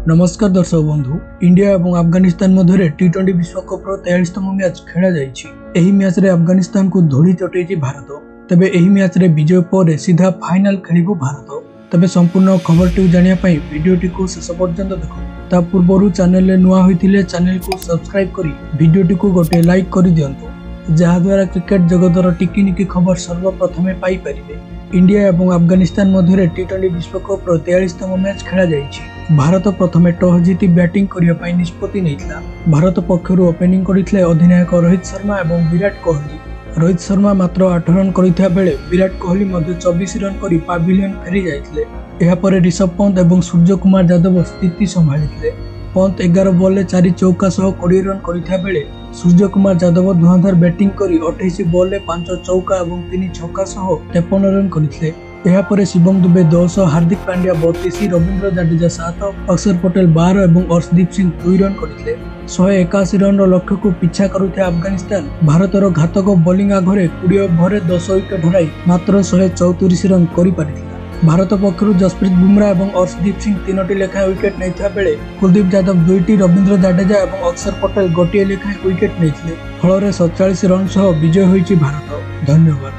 नमस्कार दर्शक बंधु। इंडिया और अफगानिस्तान मध्य टी20 विश्वकप 43तम मैच खेला जायछि। एही मैच रे अफगानिस्तान को धूली चटैछि भारत। तबे एही मैच रे विजय पर सीधा फाइनल खेलिबो भारत। तबे संपूर्ण खबर टी जानिया पई वीडियोटी को शेष पर्यंत देखो। ता पूर्वरु चैनल रे नुआ होइथिले चैनल को सब्सक्राइब करी वीडियोटी को गोटे लाइक करि दियंतु, जहा द्वारा क्रिकेट जगतर टिकिनिकी खबर सर्वप्रथमे पाई परिबे। इंडिया और अफगानिस्तान मध्य टी20 विश्वकप 43तम मैच खेला जायछि। भारत प्रथमे टॉस जीति बैटिंग करने निष्पत्ति नेइथिला। भारत पक्षर ओपनिंग करथिले अधिनायक रोहित शर्मा और विराट कोहली। रोहित शर्मा मात्र 8 रन करिथा बेले विराट कोहली मध्य 24 रन करी पाविलियन फेरी जाइथिले। एहा परे ऋषभ पंत और सूर्य कुमार यादव स्थिति संभाळिथिले। पंत 11 बॉल में 4 चौका सह 20 रन करिथा बेले सूर्य कुमार यादव धुआंधार बैटिंग करी 28 बॉल में 5 चौका और 3 छक्का सह 53 रन करथिले। एहा परे शिवम दुबे 10, हार्दिक पांड्या 32, रविंद्र जडेजा 7, अक्षर पटेल 12 और अर्शदीप सिंह 2 रन करथिले। 181 रन लक्ष्य को पिछा करुଥିବା अफगानिस्तान भारतर घातक बोलिंग आघरे 20 ओभर 10 विकेट हराई मात्र 134 रन करि पारिथिला। भारत पक्षर जसप्रीत बुमराह और अर्शदीप सिंह 3टी लेखाएं विकेट नैथा बेले कुलदीप यादव 2टी, रविंद्र जडेजा और अक्षर पटेल 1 लेखाएं विकेट नैथिले। फल 47 रन सह विजय होइछि भारत। धन्यवाद।